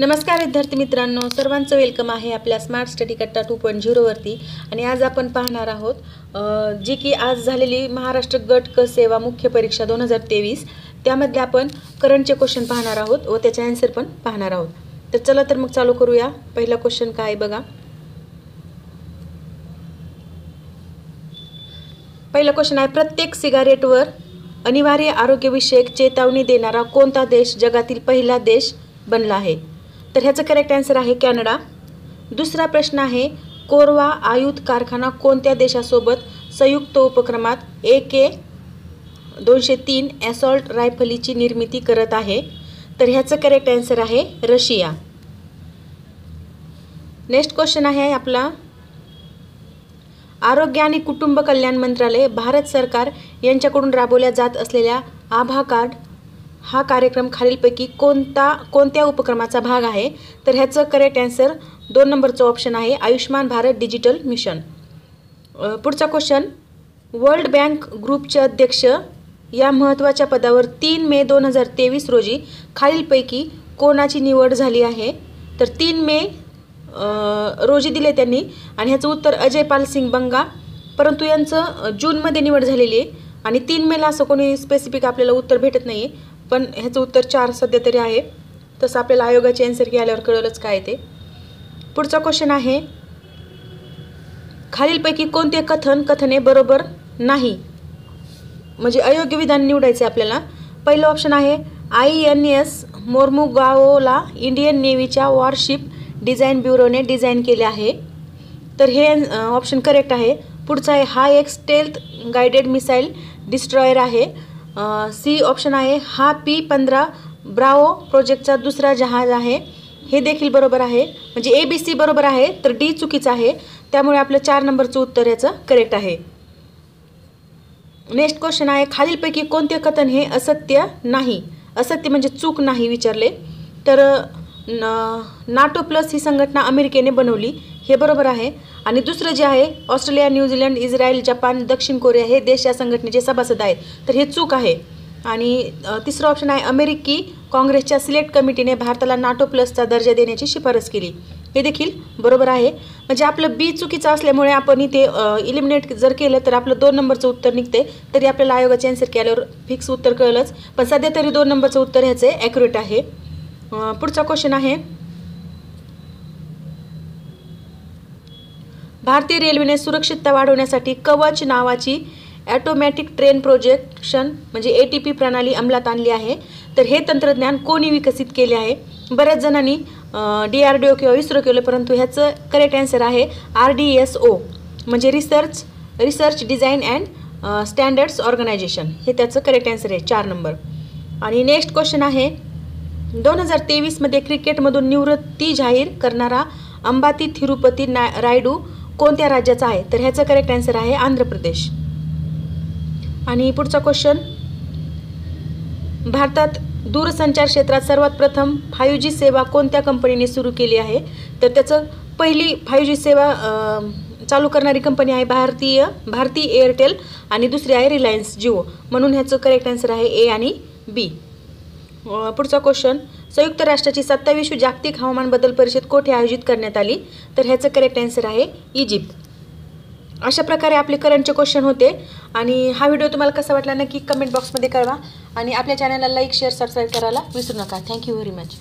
नमस्कार विद्यार्थी मित्रांनो, सर्वांचं वेलकम आहे आपल्या स्मार्ट स्टडी कट्टा 2.0 वरती। आणि आज आपण पाहणार आहोत जी की आज झालेली महाराष्ट्र गट क सेवा मुख्य परीक्षा 2023 त्यामध्ये आपण करंटचे क्वेश्चन पाहणार आहोत व त्याचे आन्सर पण पाहणार आहोत। तर चला तर मग चालू करूया। पहिला क्वेश्चन काय बघा। पहिला क्वेश्चन आहे, प्रत्येक सिगारेटवर अनिवार्य आरोग्यविषयक चेतावणी देणारा कोणता देश जगातील पहिला देश बनला आहे? तर ह्याचं करेक्ट आन्सर आहे कॅनडा। दुसरा प्रश्न आहे, कोरवा आयुध कारखाना कोणत्या देशासोबत संयुक्त उपक्रमात AK-203 असॉल्ट रायफलीची निर्मिती करत आहे? तर ह्याचं करेक्ट आन्सर आहे रशिया। नेक्स्ट क्वेश्चन आहे आपला, आरोग्य आणि कुटुंब कल्याण मंत्रालय, भारत सरकार यांच्याकडून राबवल्या जात असलेल्या आभा कार्ड हा कार्यक्रम खालीलपैकी कोणत्या उपक्रमाचा भाग आहे? तर ह्याचं करेक्ट आन्सर 2 नंबरचा ऑप्शन आहे आयुष्मान भारत डिजिटल मिशन। पुढचा क्वेश्चन, वर्ल्ड बँक ग्रुपचे अध्यक्ष या महत्त्वाच्या पदावर 3 मे 2023 रोजी खालीलपैकी कोणाची निवड झाली आहे? तर 3 मे रोजी दिले त्यांनी आणि ह्याचं उत्तर अजय पाल सिंग बंगा, परंतु यांचं जूनमध्ये निवड झालेली आहे आणि 3 मेला असं कोणी स्पेसिफिक आपल्याला उत्तर भेटत नाही आहे, पण ह्याचं उत्तर 4 सध्या तरी आहे। तसं आपल्याला आयोगाचे आन्सर की आल्यावर कळलंच काय ते। पुढचा क्वेश्चन आहे, खालीलपैकी कोणते कथने बरोबर नाही, म्हणजे अयोग्य विधान निवडायचे आपल्याला। पहिलं ऑप्शन आहे, INS मोर्मुगाओला इंडियन नेव्हीच्या वॉरशिप डिझाईन ब्युरोने डिझाईन केले आहे। तर हे ऑप्शन करेक्ट आहे। पुढचा आहे, हा एक स्टेल्थ गाइडेड मिसाईल डिस्ट्रॉयर आहे। सी ऑप्शन आहे, हा P-15 ब्रावो प्रोजेक्टचा दुसरा जहाज आहे। हे देखील बरोबर आहे, म्हणजे ABC बरोबर आहे तर D चुकीचं आहे, त्यामुळे आपलं 4 नंबरचं उत्तर याचं करेक्ट आहे। नेक्स्ट क्वेश्चन आहे, खालीलपैकी कोणते कथन हे असत्य नाही? असत्य म्हणजे चूक नाही विचारले। तर NATO प्लस ही संघटना अमेरिकेने बनवली, हे बरोबर आहे। आणि दुसरं जे आहे, ऑस्ट्रेलिया, न्यूझीलंड, इस्रायल, जपान, दक्षिण कोरिया हे देश या संघटनेचे सभासद आहेत, तर हे चूक आहे। आणि तिसरं ऑप्शन आहे, अमेरिकी काँग्रेसच्या सिलेक्ट कमिटीने भारताला NATO प्लसचा दर्जा देण्याची शिफारस केली, हे देखील बरोबर आहे। म्हणजे आपलं B चुकीचं असल्यामुळे आपण इथे इलिमिनेट जर केलं तर आपलं 2 नंबरचं उत्तर निघते, तरी आपल्याला आयोगाचे आन्सर केल्यावर फिक्स उत्तर कळलंच, पण सध्या तरी 2 नंबरचं उत्तर ह्याचे ॲक्युरेट आहे। पुढचा क्वेश्चन आहे, भारतीय रेल्वेने सुरक्षितता वाढवण्यासाठी कवच नावाची ऑटोमॅटिक ट्रेन प्रोजेक्शन म्हणजे ATP प्रणाली अंमलात आणली आहे। तर हे तंत्रज्ञान कोणी विकसित केले आहे? बऱ्याच जणांनी DRDO किंवा इस्रो केलं, परंतु ह्याचं करेक्ट आन्सर आहे RDSO म्हणजे research design and standards organisation, हे त्याचं करेक्ट आन्सर आहे 4 नंबर। आणि नेक्स्ट क्वेश्चन आहे, 2023 मध्ये क्रिकेटमधून निवृत्ती जाहीर करणारा अंबाती थिरुपती रायडू कोणत्या राज्याचा आहे? तर ह्याचं करेक्ट आन्सर आहे आंध्र प्रदेश। आणि पुढचा क्वेश्चन, भारतात दूरसंचार क्षेत्रात सर्वात प्रथम 5G सेवा कोणत्या कंपनीने सुरू केली आहे? तर त्याचं पहिली 5G सेवा चालू करणारी कंपनी आहे भारती एअरटेल आणि दुसरी आहे रिलायन्स जिओ, म्हणून ह्याचं करेक्ट आन्सर आहे A आणि B। पुढचा क्वेश्चन, संयुक्त राष्ट्राची 27वी जागतिक हवामान बदल परिषद कोठे आयोजित करण्यात आली? तर ह्याचं करेक्ट आन्सर आहे इजिप्त। अशा प्रकारे आपले करंटचे क्वेश्चन होते। आणि हा व्हिडिओ तुम्हाला कसा वाटला नक्की कमेंट बॉक्समध्ये कळवा आणि आपल्या चॅनलला लाईक, शेअर, सबस्क्राईब करायला विसरू नका। Thank you very much.